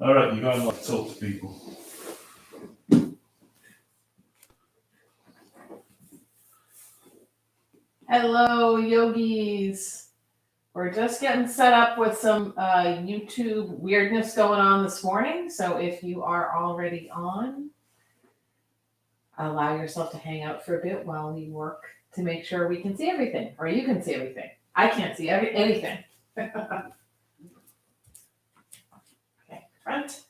All right, you go and talk to people. Hello, yogis. We're just getting set up with some YouTube weirdness going on this morning. So if you are already on, allow yourself to hang out for a bit while we work to make sure we can see everything, or you can see everything. I can't see anything. Okay, front.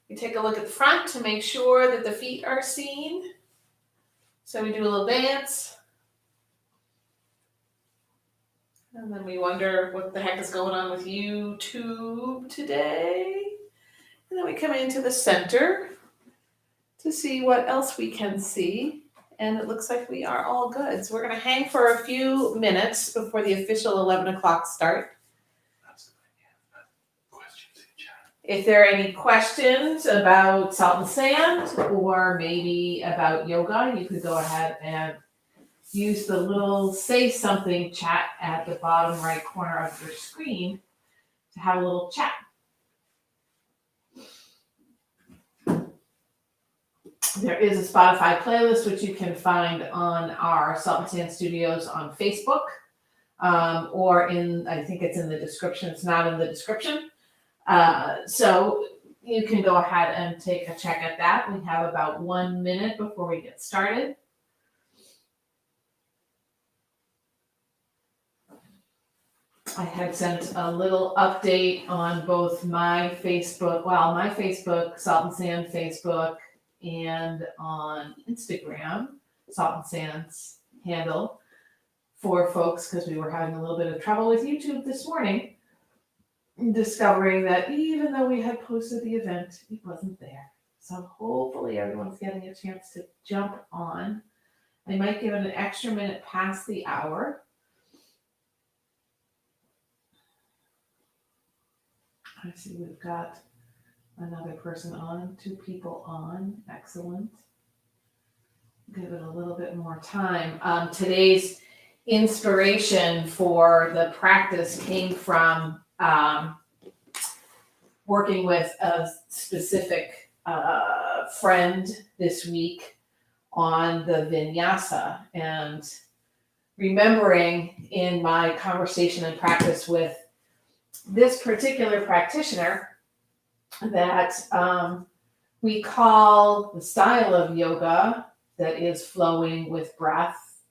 We take a look at the front to make sure that the feet are seen. So we do a little dance. And then we wonder what the heck is going on with YouTube today. And then we come into the center to see what else we can see. And it looks like we are all good. So we're going to hang for a few minutes before the official 11 o'clock start. If there are any questions about salt and sand or maybe about yoga, you could go ahead and use the little say something chat at the bottom right corner of your screen to have a little chat. There is a Spotify playlist which you can find on our Salt and Sand Studios on Facebook, or I think it's in the description. It's not in the description. So you can go ahead and take a check at that. We have about 1 minute before we get started. I had sent a little update on both my Facebook, Salt and Sand Facebook, and on Instagram, Salt and Sand's handle, for folks because we were having a little bit of trouble with YouTube this morning, discovering that even though we had posted the event, it wasn't there. So hopefully everyone's getting a chance to jump on. I might give it an extra minute past the hour. I see we've got another person on, 2 people on. Excellent. Give it a little bit more time. Today's inspiration for the practice came from working with a specific friend this week on the Vinyasa, and remembering in my conversation and practice with this particular practitioner that we call the style of yoga that is flowing with breath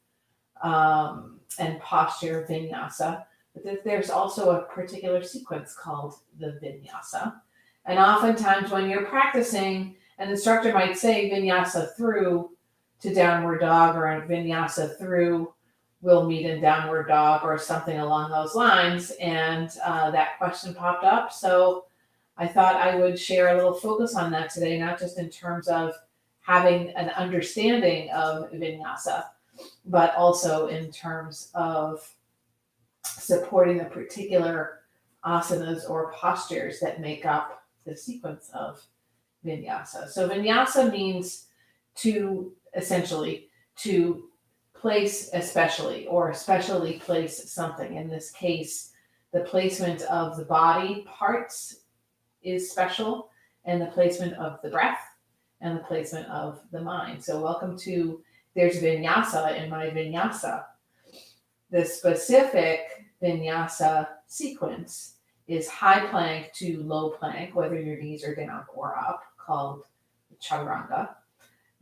and posture Vinyasa. But there's also a particular sequence called the Vinyasa. And oftentimes when you're practicing, an instructor might say Vinyasa through to downward dog, or a Vinyasa through we'll meet in downward dog, or something along those lines. And that question popped up. So I thought I would share a little focus on that today, not just in terms of having an understanding of Vinyasa, but also in terms of supporting the particular asanas or postures that make up the sequence of Vinyasa. So Vinyasa means to place especially place something. In this case, the placement of the body parts is special, and the placement of the breath, and the placement of the mind. So welcome to There's Vinyasa in My Vinyasa. The specific Vinyasa sequence is high plank to low plank, whether your knees are down or up, called chaturanga.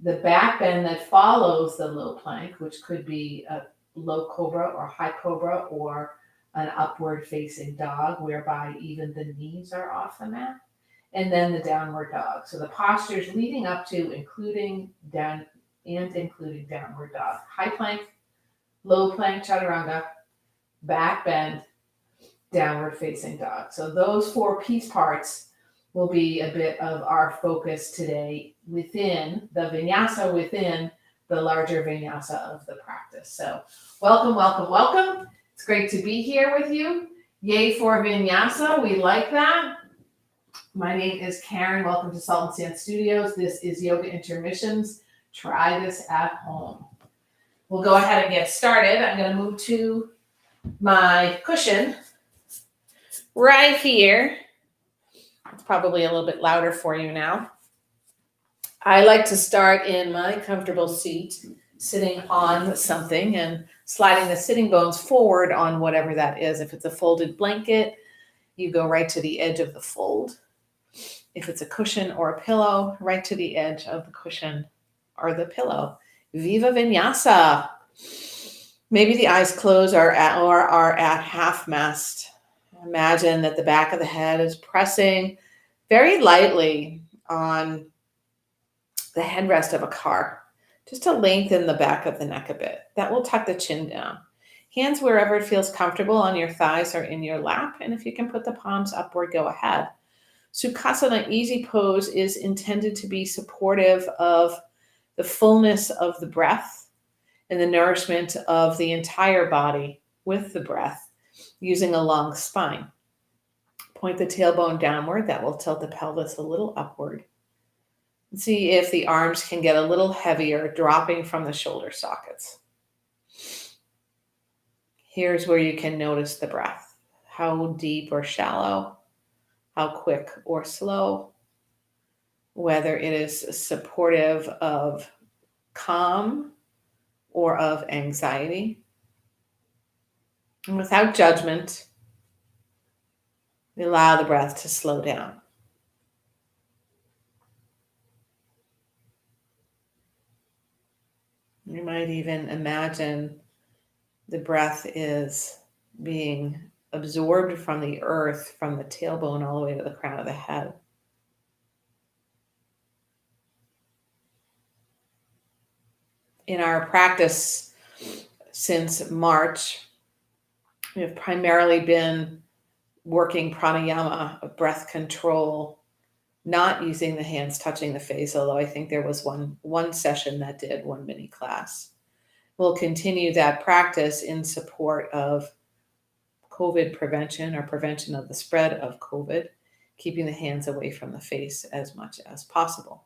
The back bend that follows the low plank, which could be a low cobra or high cobra, or an upward facing dog, whereby even the knees are off the mat, and then the downward dog. So the postures leading up to, including downward dog: high plank, low plank chaturanga, back bend, downward facing dog. So those 4 piece parts will be a bit of our focus today within the Vinyasa, within the larger Vinyasa of the practice. So welcome, welcome, welcome. It's great to be here with you. Yay for Vinyasa. We like that. My name is Karen. Welcome to Salt and Sand Studios. This is Yoga Intermissions. Try this at home. We'll go ahead and get started. I'm going to move to my cushion right here. probably a little bit louder for you now. I like to start in my comfortable seat, sitting on something and sliding the sitting bones forward on whatever that is. If it's a folded blanket, you go right to the edge of the fold. If it's a cushion or a pillow, right to the edge of the cushion or the pillow. Viva Vinyasa. Maybe the eyes closed or are at half mast. Imagine that the back of the head is pressing very lightly on the headrest of a car, just to lengthen the back of the neck a bit. That will tuck the chin down. Hands wherever it feels comfortable, on your thighs or in your lap. And if you can put the palms upward, go ahead. Sukhasana, easy pose, is intended to be supportive of the fullness of the breath and the nourishment of the entire body with the breath, using a long spine. Point the tailbone downward. That will tilt the pelvis a little upward. See if the arms can get a little heavier, dropping from the shoulder sockets. Here's where you can notice the breath. How deep or shallow, how quick or slow, whether it is supportive of calm or of anxiety. And without judgment, we allow the breath to slow down. You might even imagine the breath is being absorbed from the earth, from the tailbone all the way to the crown of the head. In our practice since March, we have primarily been working pranayama, breath control, not using the hands touching the face, although I think there was one session that did, one mini class. We'll continue that practice in support of COVID prevention, or prevention of the spread of COVID, keeping the hands away from the face as much as possible.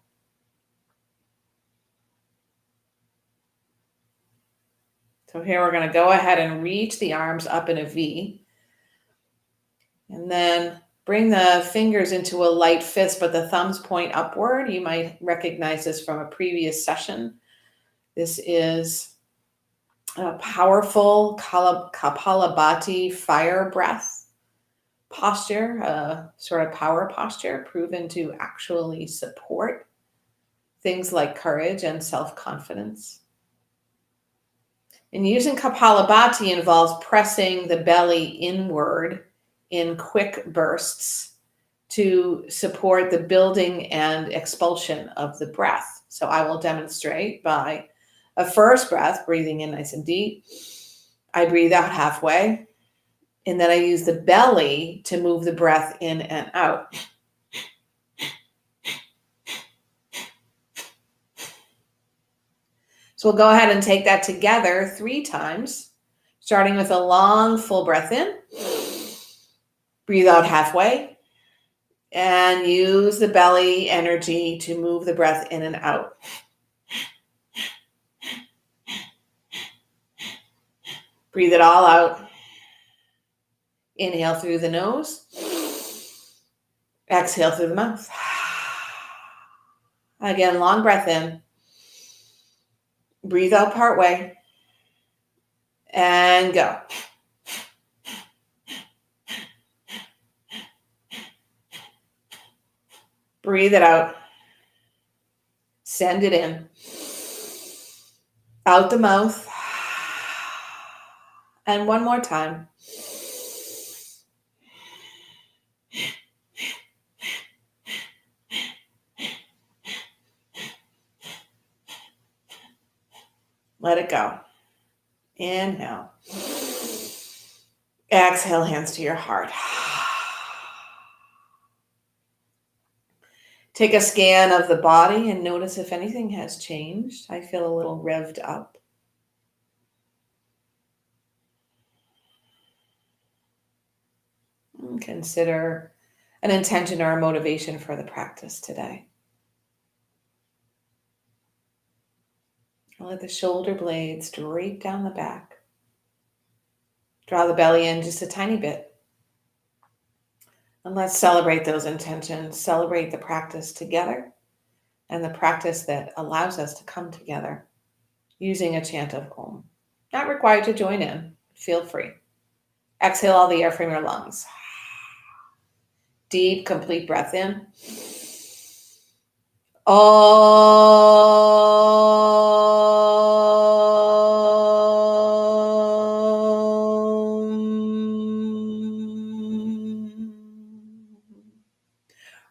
So here we're going to go ahead and reach the arms up in a V, and then bring the fingers into a light fist, but the thumbs point upward. You might recognize this from a previous session. This is a powerful Kapalabhati fire breath posture, a sort of power posture proven to actually support things like courage and self-confidence. And using Kapalabhati involves pressing the belly inward in quick bursts to support the building and expulsion of the breath. So I will demonstrate by a first breath, breathing in nice and deep. I breathe out halfway, and then I use the belly to move the breath in and out. So we'll go ahead and take that together 3 times, starting with a long full breath in. Breathe out halfway, and use the belly energy to move the breath in and out. Breathe it all out. Inhale through the nose. Exhale through the mouth. Again, long breath in. Breathe out part way. And go. Breathe it out. Send it in. Out the mouth. And one more time. Let it go. Inhale. Exhale, hands to your heart. Take a scan of the body and notice if anything has changed. I feel a little revved up. And consider an intention or a motivation for the practice today. Let the shoulder blades drape down the back. Draw the belly in just a tiny bit. And let's celebrate those intentions, celebrate the practice together and the practice that allows us to come together using a chant of Om. Not required to join in, feel free. Exhale all the air from your lungs. Deep, complete breath in.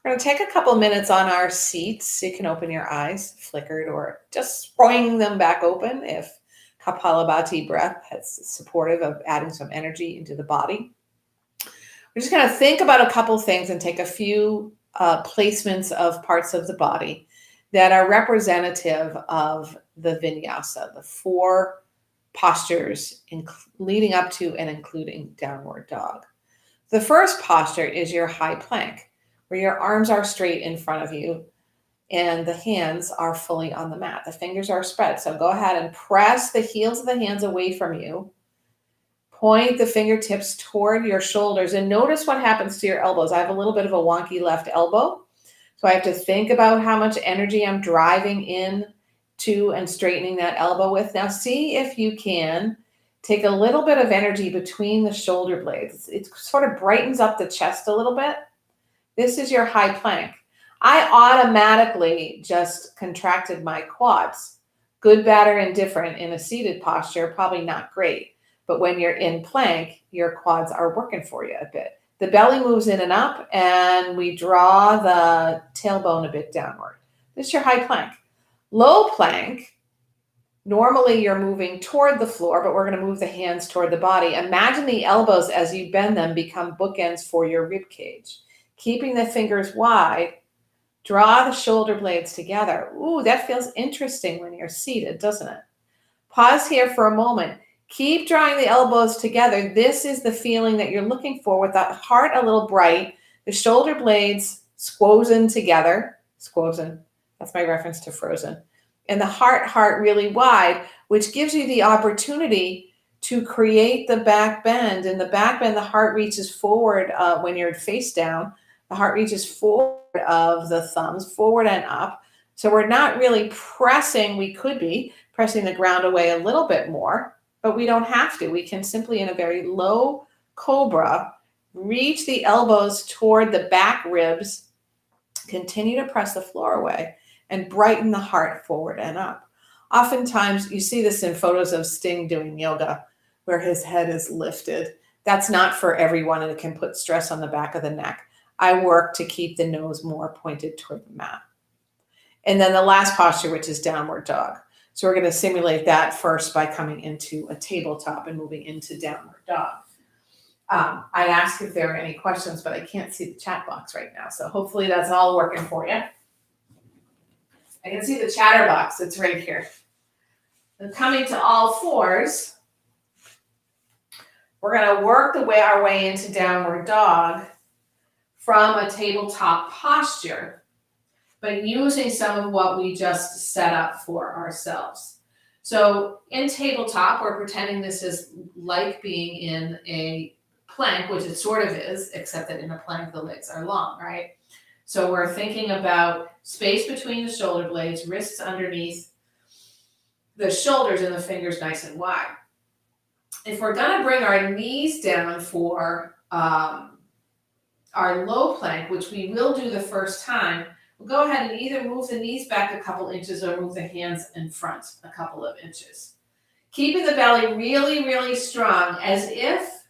We're going to take a couple minutes on our seats. You can open your eyes, flickered, or just spring them back open if Kapalabhati breath is supportive of adding some energy into the body. We're just going to think about a couple things and take a few placements of parts of the body that are representative of the vinyasa, the 4 postures leading up to and including downward dog. The first posture is your high plank, where your arms are straight in front of you and the hands are fully on the mat. The fingers are spread. So go ahead and press the heels of the hands away from you. Point the fingertips toward your shoulders and notice what happens to your elbows. I have a little bit of a wonky left elbow. So I have to think about how much energy I'm driving in to and straightening that elbow with. Now see if you can take a little bit of energy between the shoulder blades. It sort of brightens up the chest a little bit. This is your high plank. I automatically just contracted my quads. Good, bad, or indifferent in a seated posture, probably not great. But when you're in plank, your quads are working for you a bit. The belly moves in and up, and we draw the tailbone a bit downward. This is your high plank. Low plank, normally you're moving toward the floor, but we're going to move the hands toward the body. Imagine the elbows as you bend them become bookends for your rib cage. Keeping the fingers wide, draw the shoulder blades together. Ooh, that feels interesting when you're seated, doesn't it? Pause here for a moment. Keep drawing the elbows together. This is the feeling that you're looking for with that heart a little bright, the shoulder blades squozen together. Squozen, that's my reference to Frozen. And the heart really wide, which gives you the opportunity to create the back bend. In the back bend, the heart reaches forward when you're face down. The heart reaches forward of the thumbs, forward and up. So we're not really pressing. We could be pressing the ground away a little bit more, but we don't have to. We can simply, in a very low cobra, reach the elbows toward the back ribs, continue to press the floor away, and brighten the heart forward and up. Oftentimes, you see this in photos of Sting doing yoga, where his head is lifted. That's not for everyone, and it can put stress on the back of the neck. I work to keep the nose more pointed toward the mat. And then the last posture, which is downward dog. So we're going to simulate that first by coming into a tabletop and moving into downward dog. I asked if there are any questions, but I can't see the chat box right now. So hopefully that's all working for you. I can see the chatter box. It's right here. And coming to all fours, we're going to work our way into downward dog from a tabletop posture, but using some of what we just set up for ourselves. So in tabletop, we're pretending this is like being in a plank, which it sort of is, except that in a plank, the legs are long, right? So we're thinking about space between the shoulder blades, wrists underneath the shoulders, and the fingers nice and wide. If we're going to bring our knees down for our low plank, which we will do the first time, we'll go ahead and either move the knees back a couple inches or move the hands in front a couple of inches. Keeping the belly really, really strong, as if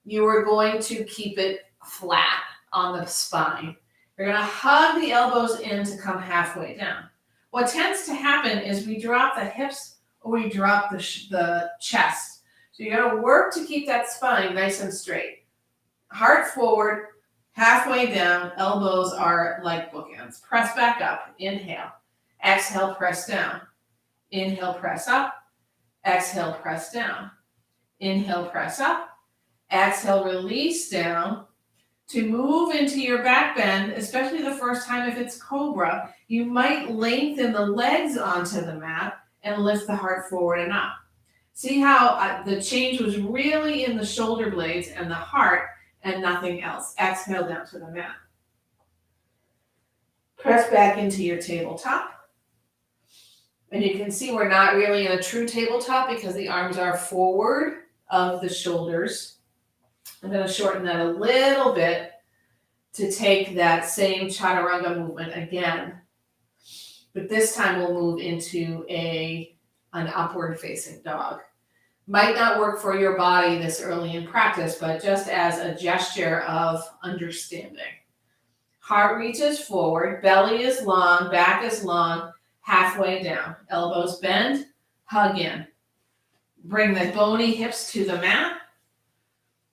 you were going to keep it flat on the spine. You're going to hug the elbows in to come halfway down. What tends to happen is we drop the hips or we drop the chest. So you're going to work to keep that spine nice and straight. Heart forward, halfway down, elbows are like bookends. Press back up, inhale. Exhale, press down. Inhale, press up. Exhale, press down. Inhale, press up. Exhale, release down. To move into your back bend, especially the first time if it's cobra, you might lengthen the legs onto the mat and lift the heart forward and up. See how the change was really in the shoulder blades and the heart, and nothing else. Exhale down to the mat. Press back into your tabletop. And you can see we're not really in a true tabletop because the arms are forward of the shoulders. I'm going to shorten that a little bit to take that same chaturanga movement again. But this time we'll move into an upward facing dog. Might not work for your body this early in practice, but just as a gesture of understanding. Heart reaches forward, belly is long, back is long, halfway down. Elbows bend, hug in. Bring the bony hips to the mat.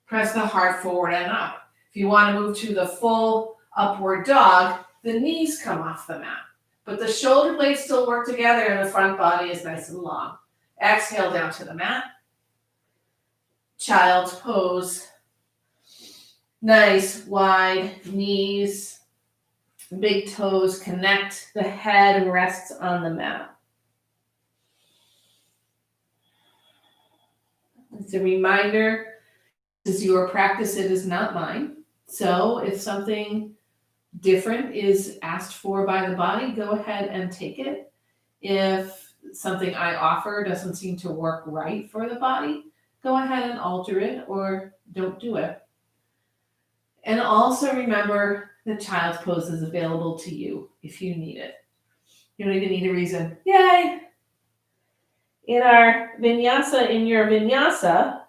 Press the heart forward and up. If you want to move to the full upward dog, the knees come off the mat. But the shoulder blades still work together and the front body is nice and long. Exhale down to the mat. Child's pose. Nice, wide knees. Big toes connect. The head rests on the mat. It's a reminder, this is your practice, it is not mine. So if something different is asked for by the body, go ahead and take it. If something I offer doesn't seem to work right for the body, go ahead and alter it or don't do it. And also remember the child's pose is available to you if you need it. You don't even need a reason. Yay! In your vinyasa,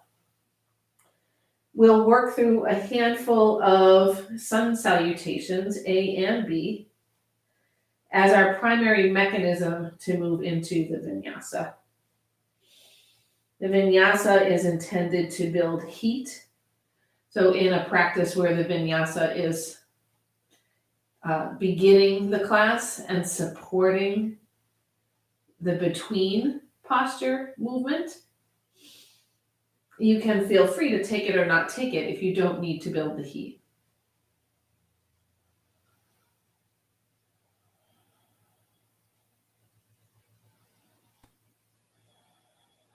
we'll work through a handful of sun salutations, A and B, as our primary mechanism to move into the vinyasa. The vinyasa is intended to build heat. So in a practice where the vinyasa is beginning the class and supporting the between posture movement, you can feel free to take it or not take it if you don't need to build the heat.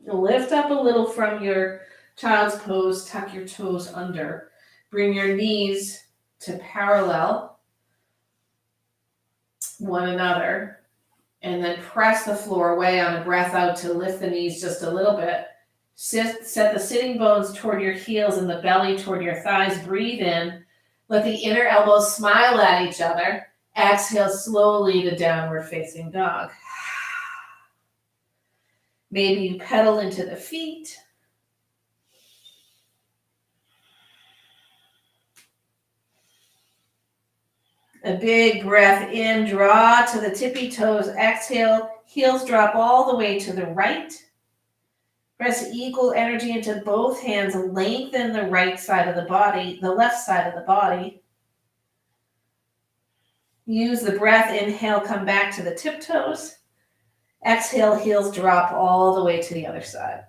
Lift up a little from your child's pose, tuck your toes under. Bring your knees to parallel one another, and then press the floor away on a breath out to lift the knees just a little bit. Set the sitting bones toward your heels and the belly toward your thighs. Breathe in. Let the inner elbows smile at each other. Exhale slowly to downward facing dog. Maybe you pedal into the feet. A big breath in, draw to the tippy toes. Exhale, heels drop all the way to the right. Press equal energy into both hands. Lengthen the right side of the body, the left side of the body. Use the breath. Inhale, come back to the tiptoes. Exhale, heels drop all the way to the other side.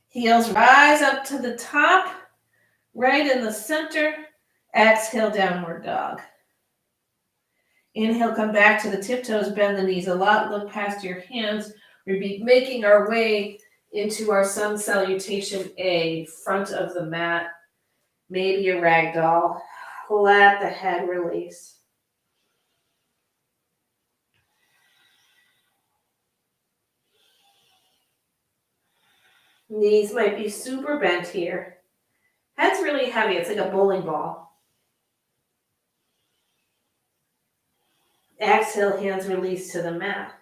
Heels rise up to the top, right in the center. Exhale, downward dog. Inhale, come back to the tiptoes, bend the knees a lot, look past your hands. We'll be making our way into our sun salutation A, front of the mat, maybe a ragdoll. Let the head release. Knees might be super bent here. Head's really heavy, it's like a bowling ball. Exhale, hands release to the mat.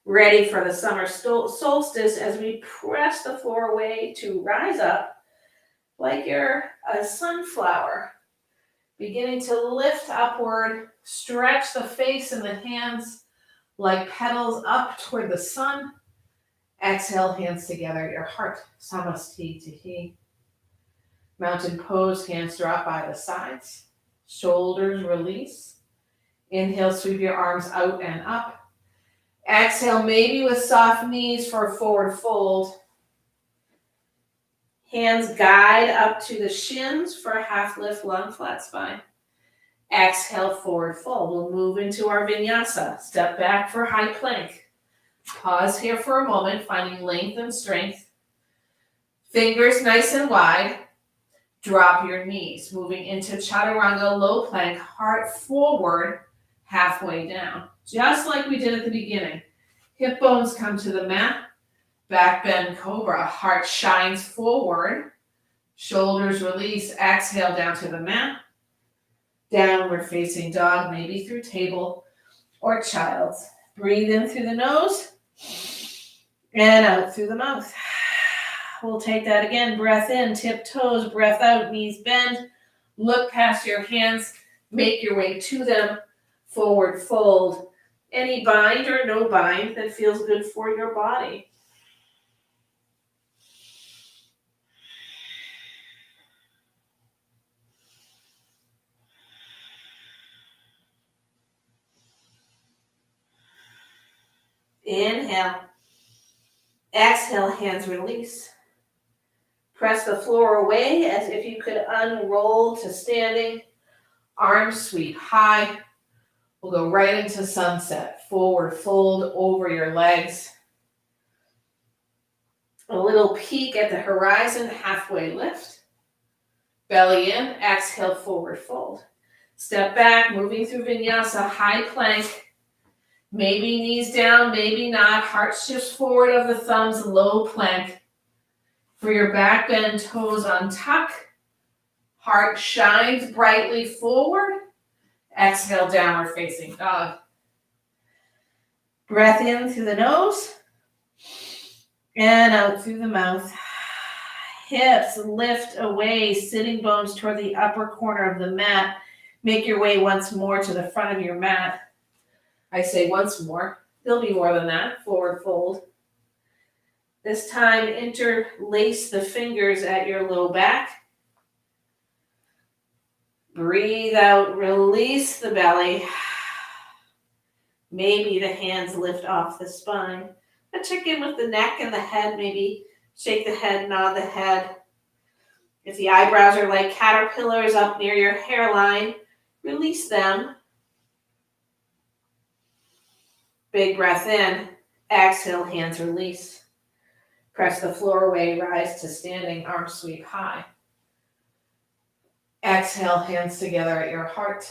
Ready for the summer solstice as we press the floor away to rise up like you're a sunflower. Beginning to lift upward, stretch the face and the hands like petals up toward the sun. Exhale, hands together, your heart, samastitihi. Mountain pose, hands drop by the sides. Shoulders release. Inhale, sweep your arms out and up. Exhale, maybe with soft knees for a forward fold. Hands guide up to the shins for a half lift, long flat spine. Exhale, forward fold. We'll move into our vinyasa. Step back for high plank. Pause here for a moment, finding length and strength. Fingers nice and wide. Drop your knees, moving into chaturanga, low plank, heart forward, halfway down. Just like we did at the beginning. Hip bones come to the mat. Back bend cobra. Heart shines forward. Shoulders release. Exhale down to the mat. Downward facing dog, maybe through table or child's. Breathe in through the nose and out through the mouth. We'll take that again. Breath in, tip toes, breath out, knees bend. Look past your hands. Make your way to them. Forward fold. Any bind or no bind that feels good for your body. Inhale. Exhale, hands release. Press the floor away as if you could unroll to standing. Arms sweep high. We'll go right into sunset. Forward fold over your legs. A little peek at the horizon, halfway lift. Belly in, exhale, forward fold. Step back, moving through vinyasa, high plank. Maybe knees down, maybe not. Heart shifts forward of the thumbs, low plank. For your back bend, toes untuck. Heart shines brightly forward. Exhale, downward facing dog. Breath in through the nose and out through the mouth. Hips lift away, sitting bones toward the upper corner of the mat. Make your way once more to the front of your mat. I say once more. There'll be more than that. Forward fold. This time, interlace the fingers at your low back. Breathe out, release the belly. Maybe the hands lift off the spine. But check in with the neck and the head. Maybe shake the head, nod the head. If the eyebrows are like caterpillars up near your hairline, release them. Big breath in. Exhale, hands release. Press the floor away, rise to standing, arms sweep high. Exhale, hands together at your heart.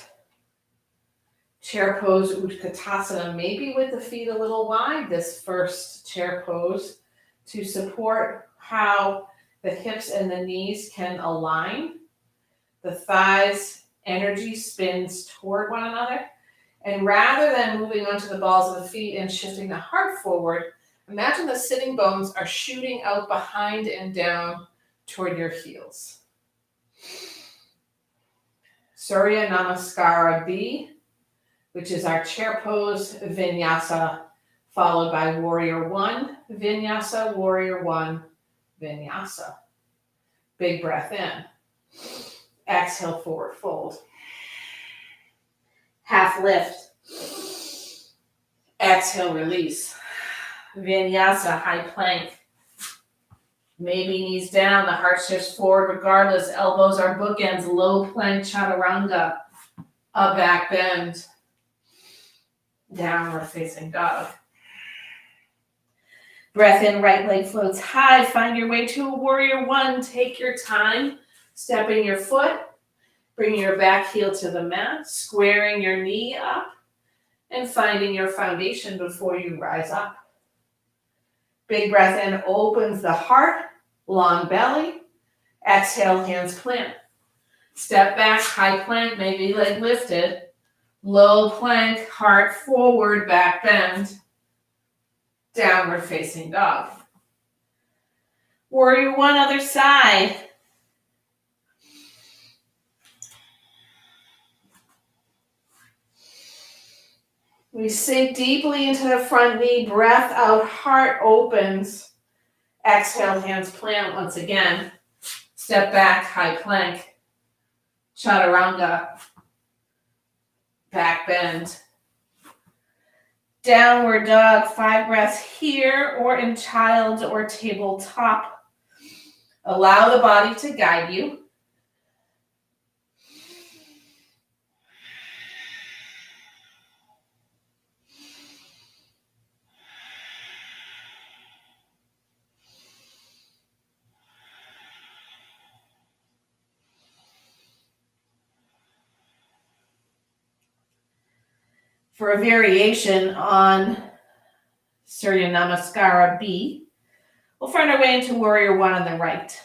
Chair pose, Utkatasana, maybe with the feet a little wide, this first chair pose, to support how the hips and the knees can align. The thighs, energy spins toward one another. And rather than moving onto the balls of the feet and shifting the heart forward, imagine the sitting bones are shooting out behind and down toward your heels. Surya Namaskara B, which is our chair pose, Vinyasa, followed by Warrior One, Vinyasa, Warrior One, Vinyasa. Big breath in. Exhale, forward fold. Half lift. Exhale, release. Vinyasa, high plank. Maybe knees down, the heart shifts forward regardless. Elbows are bookends, low plank chaturanga. A back bend. Downward facing dog. Breath in, right leg floats high. Find your way to a warrior one. Take your time. Stepping your foot. Bringing your back heel to the mat. Squaring your knee up. And finding your foundation before you rise up. Big breath in, opens the heart. Long belly. Exhale, hands plant. Step back, high plank, maybe leg lifted. Low plank, heart forward, back bend. Downward facing dog. Warrior one, other side. We sink deeply into the front knee, breath out, heart opens. Exhale, hands plant once again. Step back, high plank. Chaturanga. Back bend. Downward dog, 5 breaths here or in child or tabletop. Allow the body to guide you. For a variation on Surya Namaskara B, we'll find our way into Warrior One on the right.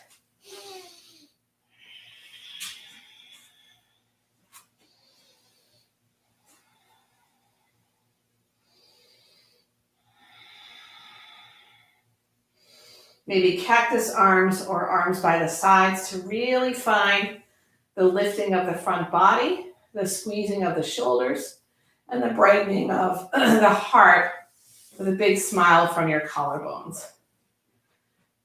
Maybe cactus arms or arms by the sides to really find the lifting of the front body, the squeezing of the shoulders, and the brightening of the heart with a big smile from your collarbones.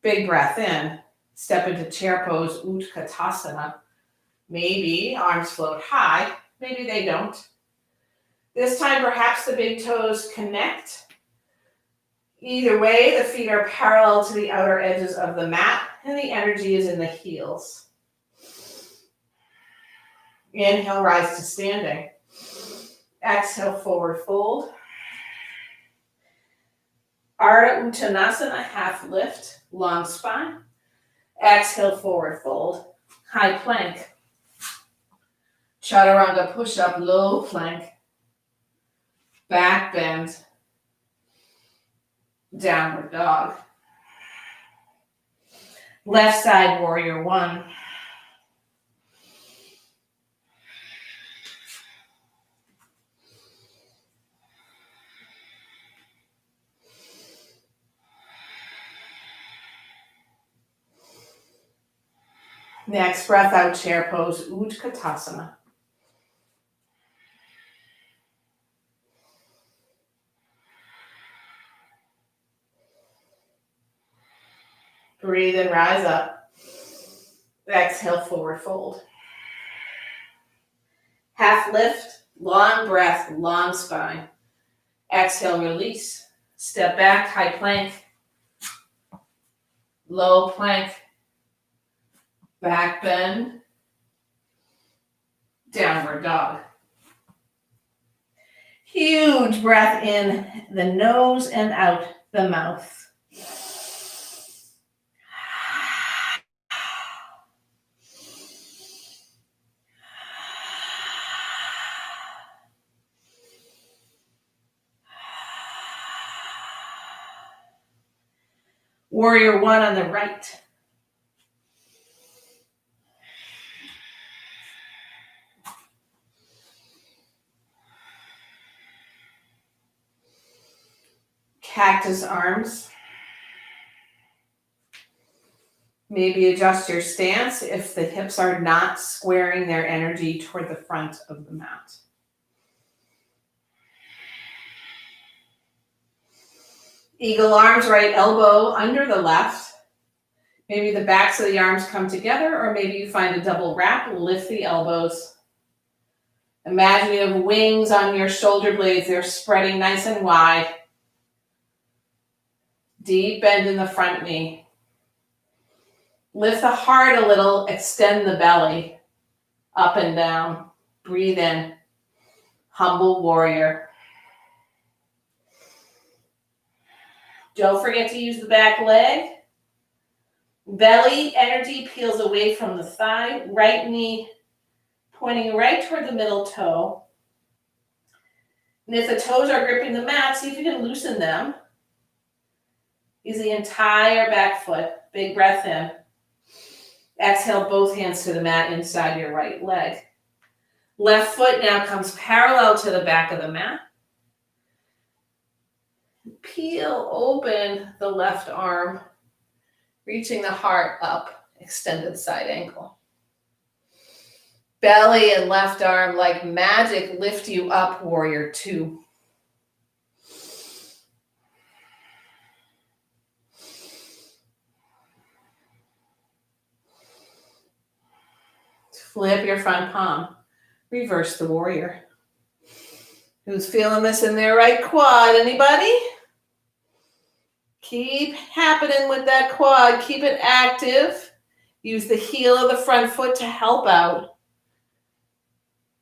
Big breath in. Step into chair pose, Utkatasana. Maybe arms float high, maybe they don't. This time, perhaps the big toes connect. Either way, the feet are parallel to the outer edges of the mat, and the energy is in the heels. Inhale, rise to standing. Exhale, forward fold. Ardha Uttanasana, half lift, long spine. Exhale, forward fold. High plank. Chaturanga push-up, low plank. Back bend. Downward dog. Left side, Warrior One. Next, breath out, chair pose, Utkatasana. Breathe and rise up. Exhale, forward fold. Half lift, long breath, long spine. Exhale, release. Step back, high plank. Low plank. Back bend. Downward dog. Huge breath in the nose and out the mouth. Warrior One on the right. Cactus arms. Maybe adjust your stance if the hips are not squaring their energy toward the front of the mat. Eagle arms, right elbow under the left. Maybe the backs of the arms come together, or maybe you find a double wrap, lift the elbows. Imagine you have wings on your shoulder blades. They're spreading nice and wide. Deep bend in the front knee. Lift the heart a little, extend the belly, up and down. Breathe in. Humble warrior. Don't forget to use the back leg. Belly energy peels away from the thigh. Right knee pointing right toward the middle toe. And if the toes are gripping the mat, see if you can loosen them. Use the entire back foot. Big breath in. Exhale, both hands to the mat inside your right leg. Left foot now comes parallel to the back of the mat. Peel open the left arm, reaching the heart up, extended side angle. Belly and left arm like magic lift you up, Warrior Two. Flip your front palm. Reverse the warrior. Who's feeling this in their right quad? Anybody? Keep happening with that quad. Keep it active. Use the heel of the front foot to help out.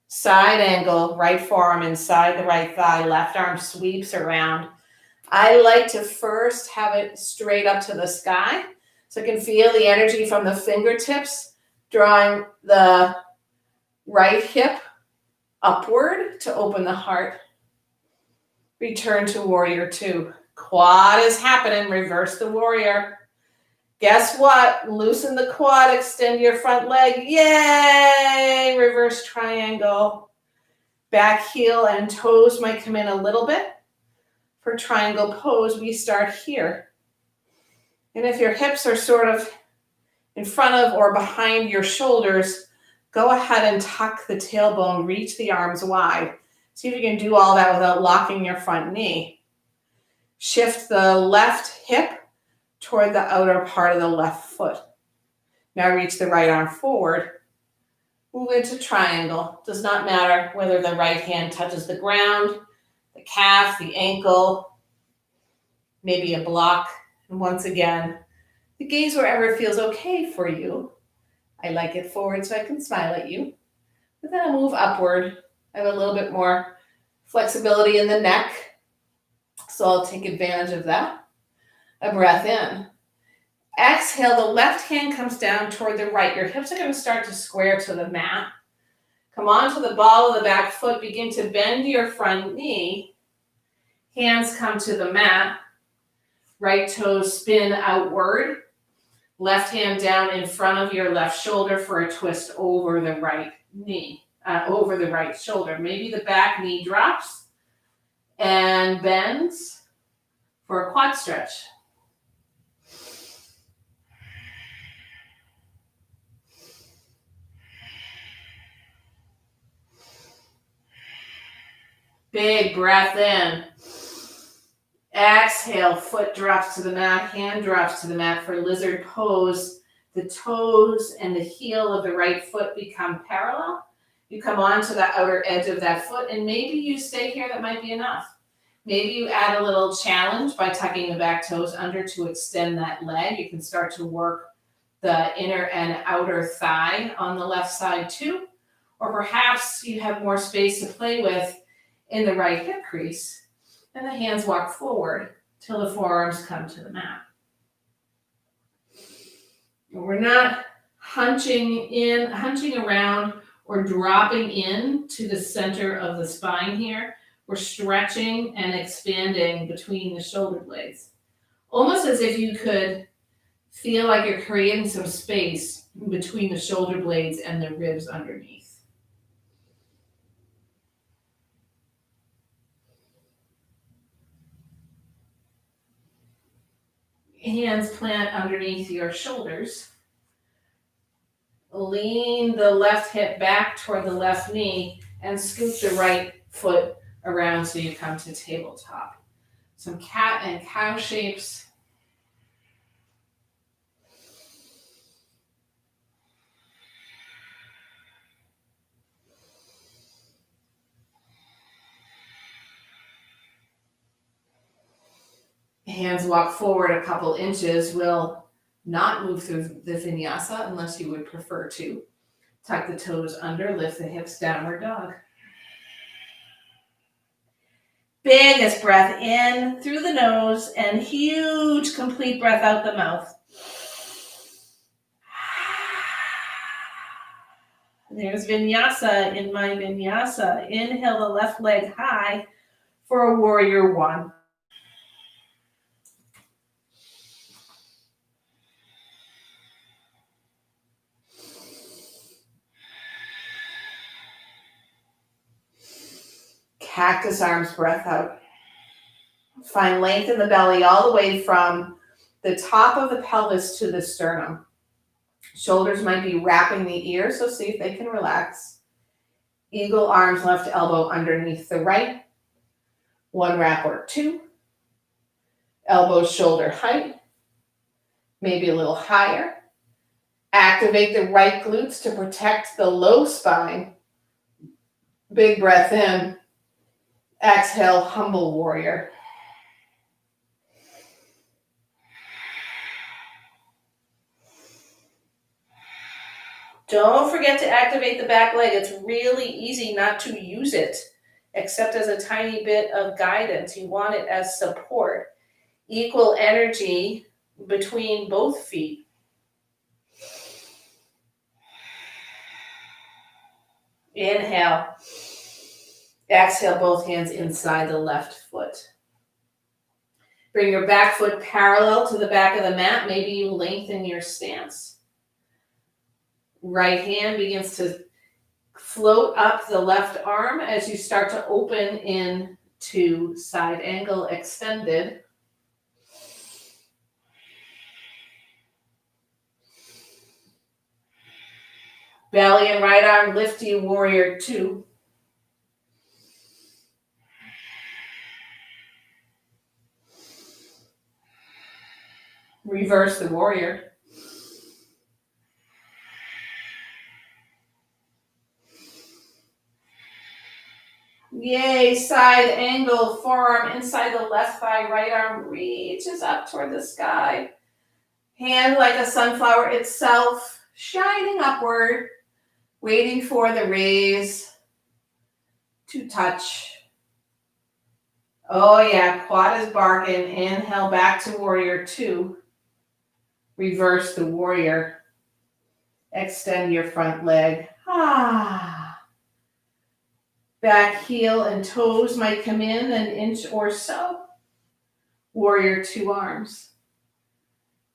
Side angle, right forearm inside the right thigh. Left arm sweeps around. I like to first have it straight up to the sky so I can feel the energy from the fingertips drawing the right hip upward to open the heart. Return to warrior two. Quad is happening. Reverse the warrior. Guess what? Loosen the quad, extend your front leg. Yay! Reverse triangle. Back heel and toes might come in a little bit. For triangle pose, we start here. And if your hips are sort of in front of or behind your shoulders, go ahead and tuck the tailbone, reach the arms wide. See if you can do all that without locking your front knee. Shift the left hip toward the outer part of the left foot. Now reach the right arm forward. Move into triangle. Does not matter whether the right hand touches the ground, the calf, the ankle, maybe a block. And once again, the gaze wherever it feels okay for you. I like it forward so I can smile at you. But then I'll move upward. I have a little bit more flexibility in the neck, so I'll take advantage of that. A breath in. Exhale, the left hand comes down toward the right. Your hips are going to start to square to the mat. Come onto the ball of the back foot. Begin to bend your front knee. Hands come to the mat. Right toes spin outward. Left hand down in front of your left shoulder for a twist over the right knee, over the right shoulder. Maybe the back knee drops and bends for a quad stretch. Big breath in. Exhale, foot drops to the mat, hand drops to the mat for lizard pose. The toes and the heel of the right foot become parallel. You come onto the outer edge of that foot, and maybe you stay here, that might be enough. Maybe you add a little challenge by tucking the back toes under to extend that leg. You can start to work the inner and outer thigh on the left side too. Or perhaps you have more space to play with in the right hip crease. And the hands walk forward till the forearms come to the mat. We're not hunching around or dropping in to the center of the spine here. We're stretching and expanding between the shoulder blades. Almost as if you could feel like you're creating some space between the shoulder blades and the ribs underneath. Hands plant underneath your shoulders. Lean the left hip back toward the left knee and scoop the right foot around so you come to tabletop. Some cat and cow shapes. Hands walk forward a couple inches. We'll not move through the vinyasa unless you would prefer to. Tuck the toes under, lift the hips, downward dog. Biggest breath in through the nose and huge complete breath out the mouth. There's vinyasa in my vinyasa. Inhale the left leg high for a warrior one. Cactus arms, breath out. Find length in the belly all the way from the top of the pelvis to the sternum. Shoulders might be wrapping the ears, so see if they can relax. Eagle arms, left elbow underneath the right. One wrap or two. Elbows shoulder height. Maybe a little higher. Activate the right glutes to protect the low spine. Big breath in. Exhale, humble warrior. Don't forget to activate the back leg. It's really easy not to use it, except as a tiny bit of guidance. You want it as support. Equal energy between both feet. Inhale. Exhale, both hands inside the left foot. Bring your back foot parallel to the back of the mat. Maybe you lengthen your stance. Right hand begins to float up the left arm as you start to open in to side angle extended. Belly and right arm lift to you, warrior two. Reverse the warrior. Yay, side angle, forearm inside the left thigh, right arm reaches up toward the sky. Hand like a sunflower itself, shining upward, waiting for the raise to touch. Oh yeah, quad is barking. Inhale back to warrior two. Reverse the warrior. Extend your front leg. Back heel and toes might come in an inch or so. Warrior two arms.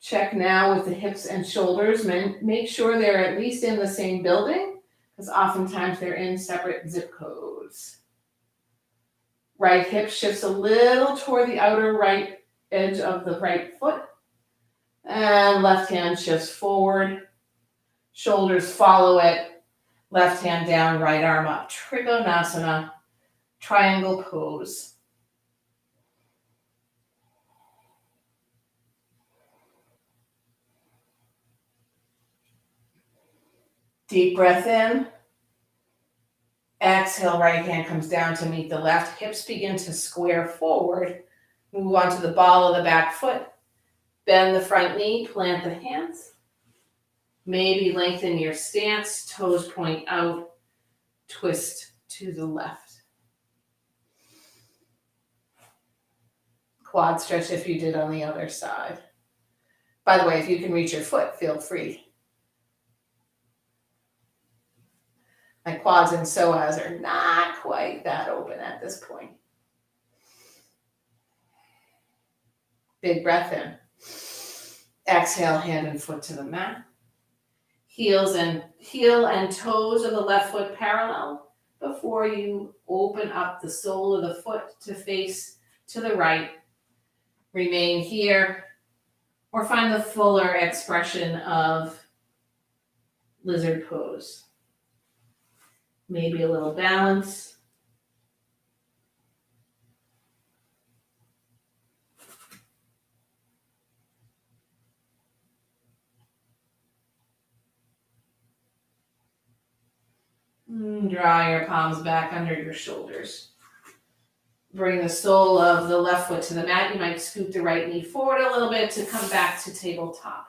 Check now with the hips and shoulders. Make sure they're at least in the same building, because oftentimes they're in separate zip codes. Right hip shifts a little toward the outer right edge of the right foot. And left hand shifts forward. Shoulders follow it. Left hand down, right arm up. Trikonasana, triangle pose. Deep breath in. Exhale, right hand comes down to meet the left. Hips begin to square forward. Move on to the ball of the back foot. Bend the front knee, plant the hands. Maybe lengthen your stance, toes point out, twist to the left. Quad stretch if you did on the other side. By the way, if you can reach your foot, feel free. My quads and psoas are not quite that open at this point. Big breath in. Exhale, hand and foot to the mat. Heel and toes of the left foot parallel before you open up the sole of the foot to face to the right. Remain here or find the fuller expression of lizard pose. Maybe a little balance. Draw your palms back under your shoulders. Bring the sole of the left foot to the mat. You might scoot the right knee forward a little bit to come back to tabletop.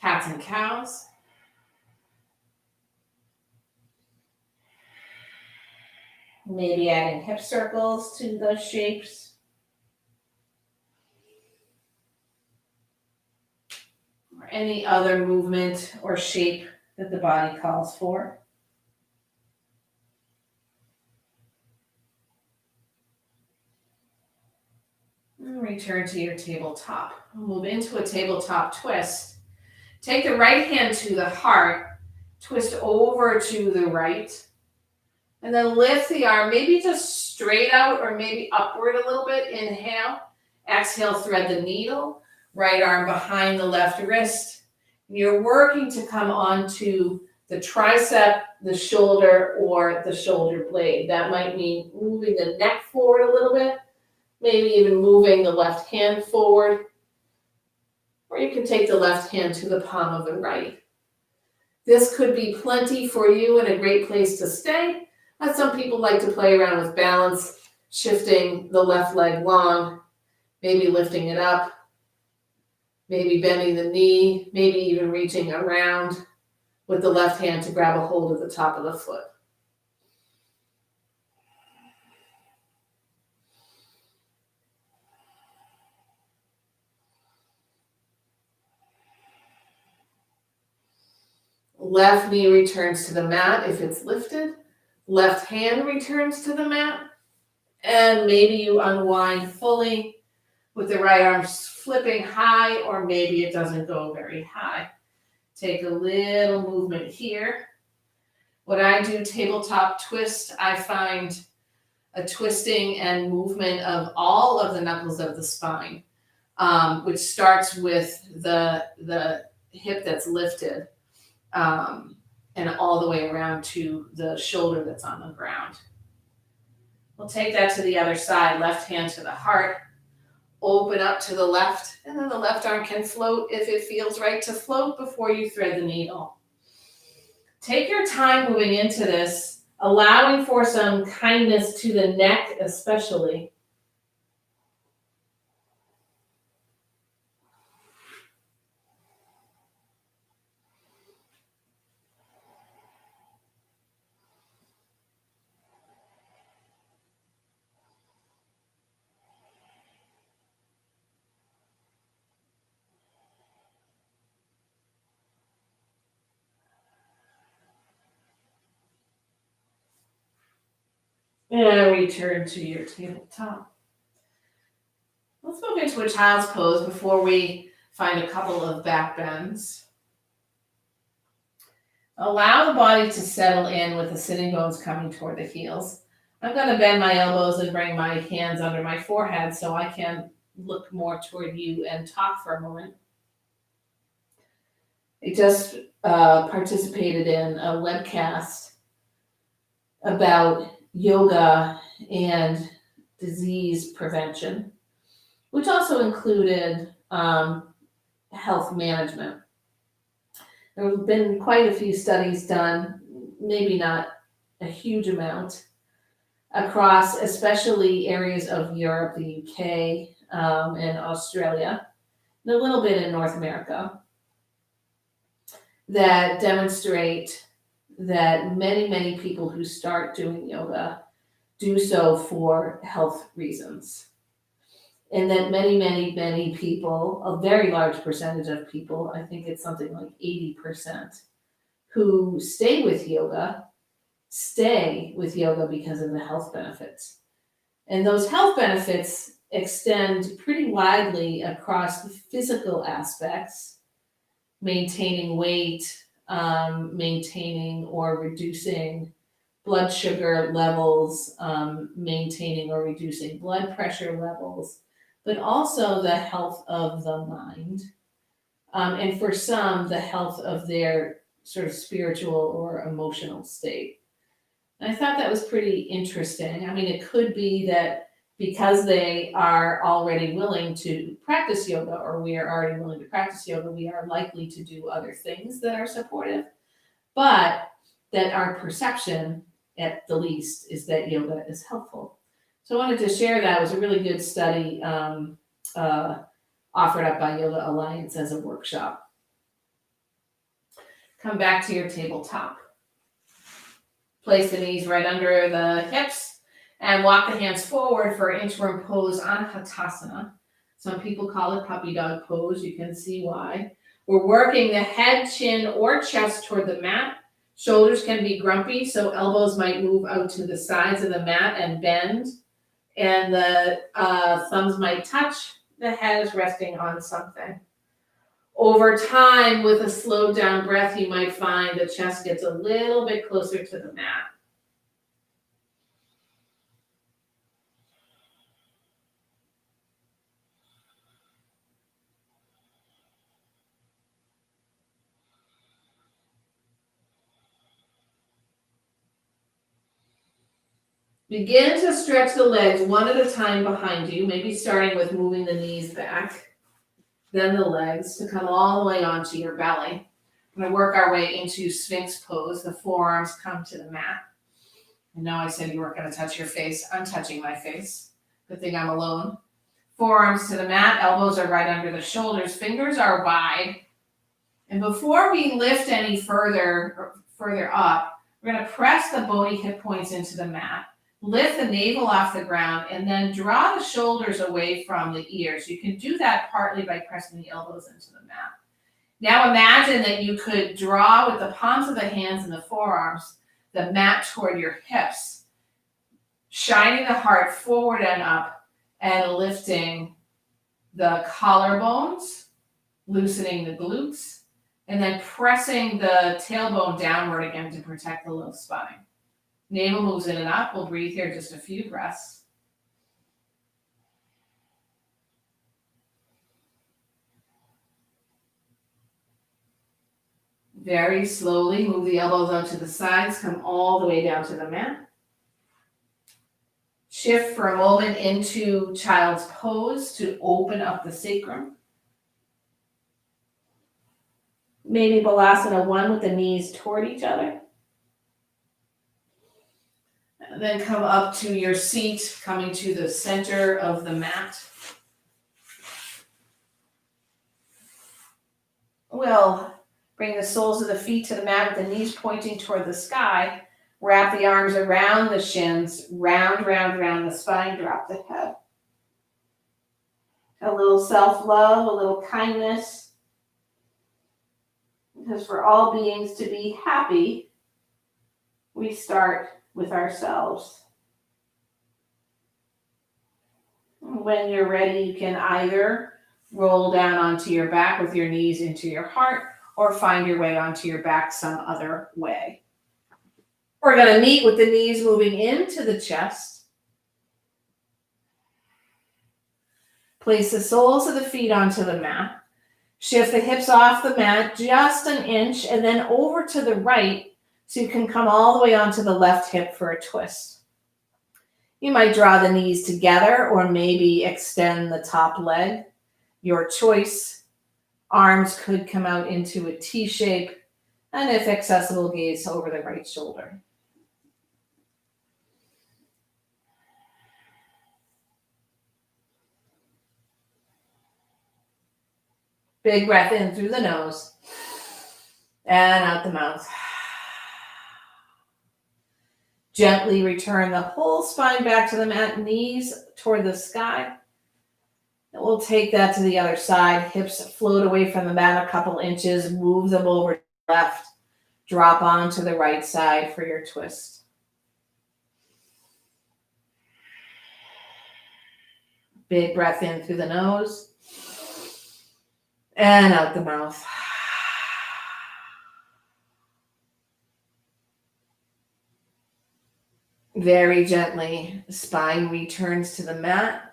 Cats and cows. Maybe adding hip circles to those shapes. Or any other movement or shape that the body calls for. And return to your tabletop. Move into a tabletop twist. Take the right hand to the heart, twist over to the right, and then lift the arm, maybe just straight out or maybe upward a little bit. Inhale. Exhale, thread the needle. Right arm behind the left wrist. You're working to come onto the tricep, the shoulder, or the shoulder blade. That might mean moving the neck forward a little bit, maybe even moving the left hand forward, or you can take the left hand to the palm of the right. This could be plenty for you and a great place to stay, but some people like to play around with balance, shifting the left leg long, maybe lifting it up, maybe bending the knee, maybe even reaching around with the left hand to grab a hold of the top of the foot. Left knee returns to the mat if it's lifted. Left hand returns to the mat, and maybe you unwind fully with the right arm flipping high, or maybe it doesn't go very high. Take a little movement here. When I do tabletop twist, I find a twisting and movement of all of the knuckles of the spine, which starts with the hip that's lifted, and all the way around to the shoulder that's on the ground. We'll take that to the other side, left hand to the heart, open up to the left, and then the left arm can float if it feels right to float before you thread the needle. Take your time moving into this, allowing for some kindness to the neck especially. And return to your tabletop. Let's move into a child's pose before we find a couple of back bends. Allow the body to settle in with the sitting bones coming toward the heels. I'm going to bend my elbows and bring my hands under my forehead so I can look more toward you and talk for a moment. I just participated in a webcast about yoga and disease prevention, which also included health management. There have been quite a few studies done, maybe not a huge amount, across especially areas of Europe, the UK, and Australia, and a little bit in North America, that demonstrate that many people who start doing yoga do so for health reasons. And that many people, a very large percentage of people, I think it's something like 80%, who stay with yoga because of the health benefits. And those health benefits extend pretty widely across the physical aspects, maintaining weight, maintaining or reducing blood sugar levels, maintaining or reducing blood pressure levels, but also the health of the mind. And for some, the health of their sort of spiritual or emotional state. And I thought that was pretty interesting. I mean, it could be that because they are already willing to practice yoga, or we are already willing to practice yoga, we are likely to do other things that are supportive, but that our perception, at the least, is that yoga is helpful. So I wanted to share that. It was a really good study offered up by Yoga Alliance as a workshop. Come back to your tabletop. Place the knees right under the hips and walk the hands forward for interim pose Anahatasana. Some people call it puppy dog pose. You can see why. We're working the head, chin, or chest toward the mat. Shoulders can be grumpy, so elbows might move out to the sides of the mat and bend. And the thumbs might touch. The head is resting on something. Over time, with a slowed down breath, you might find the chest gets a little bit closer to the mat. Begin to stretch the legs one at a time behind you, maybe starting with moving the knees back, then the legs to come all the way onto your belly. We're going to work our way into Sphinx pose. The forearms come to the mat. I know I said you weren't going to touch your face. I'm touching my face. Good thing I'm alone. Forearms to the mat. Elbows are right under the shoulders. Fingers are wide. And before we lift any further up, we're going to press the bony hip points into the mat. Lift the navel off the ground and then draw the shoulders away from the ears. You can do that partly by pressing the elbows into the mat. Now imagine that you could draw with the palms of the hands and the forearms the mat toward your hips, shining the heart forward and up, and lifting the collarbones, loosening the glutes, and then pressing the tailbone downward again to protect the low spine. Navel moves in and up. We'll breathe here just a few breaths. Very slowly move the elbows out to the sides, come all the way down to the mat. Shift for a moment into child's pose to open up the sacrum. Maybe Balasana 1 with the knees toward each other. And then come up to your seat, coming to the center of the mat. We'll bring the soles of the feet to the mat with the knees pointing toward the sky. Wrap the arms around the shins, round the spine, drop the head. A little self-love, a little kindness. Because for all beings to be happy, we start with ourselves. When you're ready, you can either roll down onto your back with your knees into your heart, or find your way onto your back some other way. We're going to meet with the knees moving into the chest. Place the soles of the feet onto the mat. Shift the hips off the mat just an inch and then over to the right so you can come all the way onto the left hip for a twist. You might draw the knees together or maybe extend the top leg. Your choice. Arms could come out into a T shape, and if accessible, gaze over the right shoulder. Big breath in through the nose and out the mouth. Gently return the whole spine back to the mat, knees toward the sky. And we'll take that to the other side. Hips float away from the mat a couple inches. Move them over to the left. Drop onto the right side for your twist. Big breath in through the nose and out the mouth. Very gently, spine returns to the mat.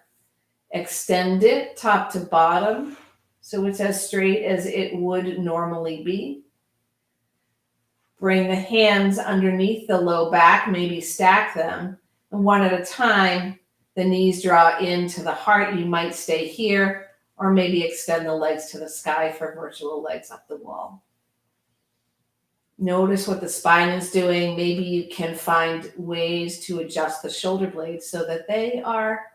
Extend it top to bottom so it's as straight as it would normally be. Bring the hands underneath the low back, maybe stack them. And one at a time, the knees draw into the heart. You might stay here or maybe extend the legs to the sky for virtual legs up the wall. Notice what the spine is doing. Maybe you can find ways to adjust the shoulder blades so that they are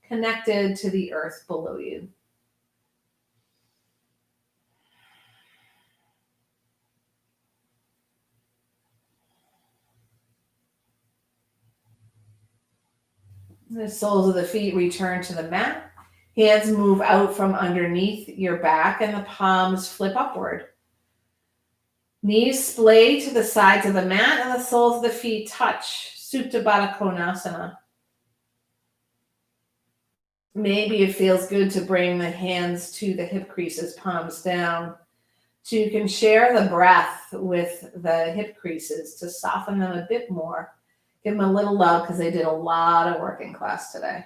connected to the earth below you. The soles of the feet return to the mat. Hands move out from underneath your back and the palms flip upward. Knees splay to the sides of the mat and the soles of the feet touch. Supta Baddha Konasana. Maybe it feels good to bring the hands to the hip creases, palms down. So you can share the breath with the hip creases to soften them a bit more. Give them a little love because they did a lot of work in class today.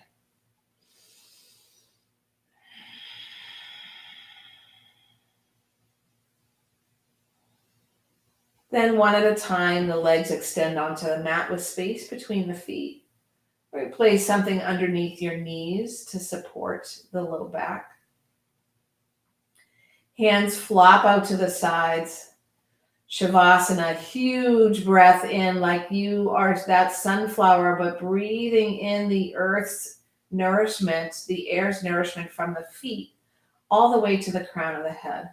Then one at a time, the legs extend onto the mat with space between the feet. Or place something underneath your knees to support the low back. Hands flop out to the sides. Shavasana, huge breath in like you are that sunflower, but breathing in the earth's nourishment, the air's nourishment from the feet, all the way to the crown of the head.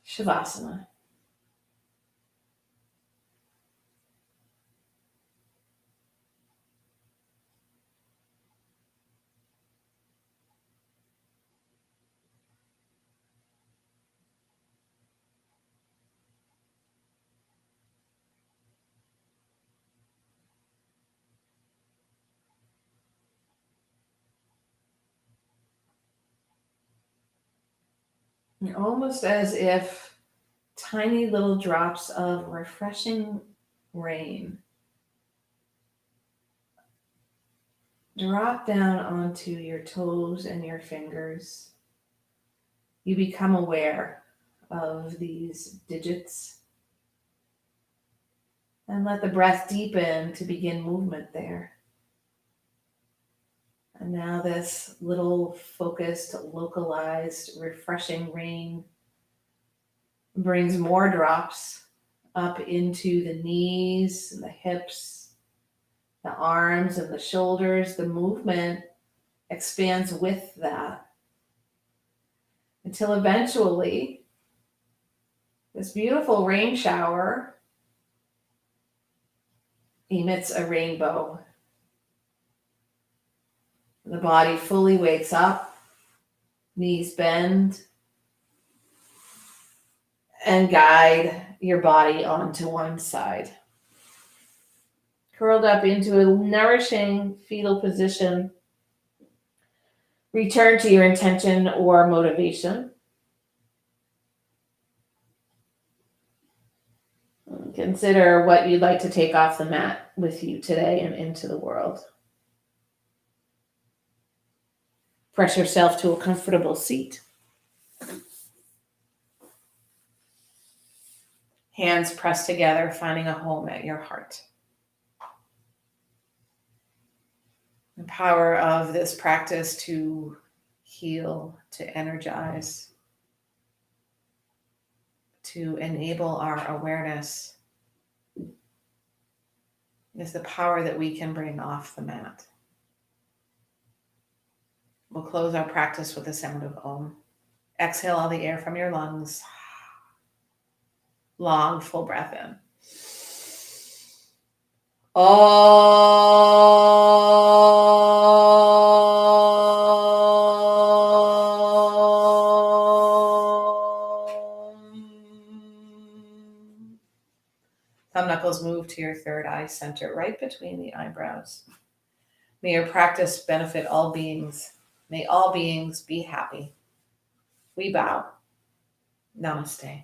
Shavasana. Almost as if tiny little drops of refreshing rain drop down onto your toes and your fingers. You become aware of these digits and let the breath deepen to begin movement there. And now this little focused, localized, refreshing rain brings more drops up into the knees and the hips, the arms and the shoulders. The movement expands with that until eventually this beautiful rain shower emits a rainbow. The body fully wakes up, knees bend, and guide your body onto one side. Curled up into a nourishing fetal position, return to your intention or motivation. Consider what you'd like to take off the mat with you today and into the world. Press yourself to a comfortable seat. Hands pressed together, finding a home at your heart. The power of this practice to heal, to energize, to enable our awareness is the power that we can bring off the mat. We'll close our practice with the sound of Om. Exhale all the air from your lungs. Long, full breath in. Thumb knuckles move to your third eye center, right between the eyebrows. May your practice benefit all beings. May all beings be happy. We bow. Namaste.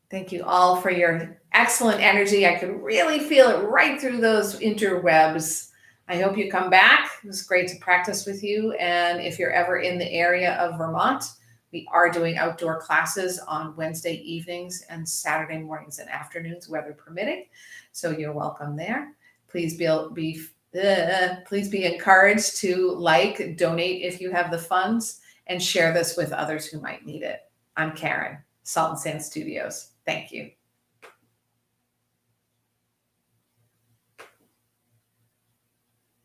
Thank you all for your excellent energy. I could really feel it right through those interwebs. I hope you come back. It was great to practice with you. And if you're ever in the area of Vermont, we are doing outdoor classes on Wednesday evenings and Saturday mornings and afternoons, weather permitting. So you're welcome there. Please be encouraged to like, donate if you have the funds, and share this with others who might need it. I'm Karen, Salt and Sand Studios. Thank you.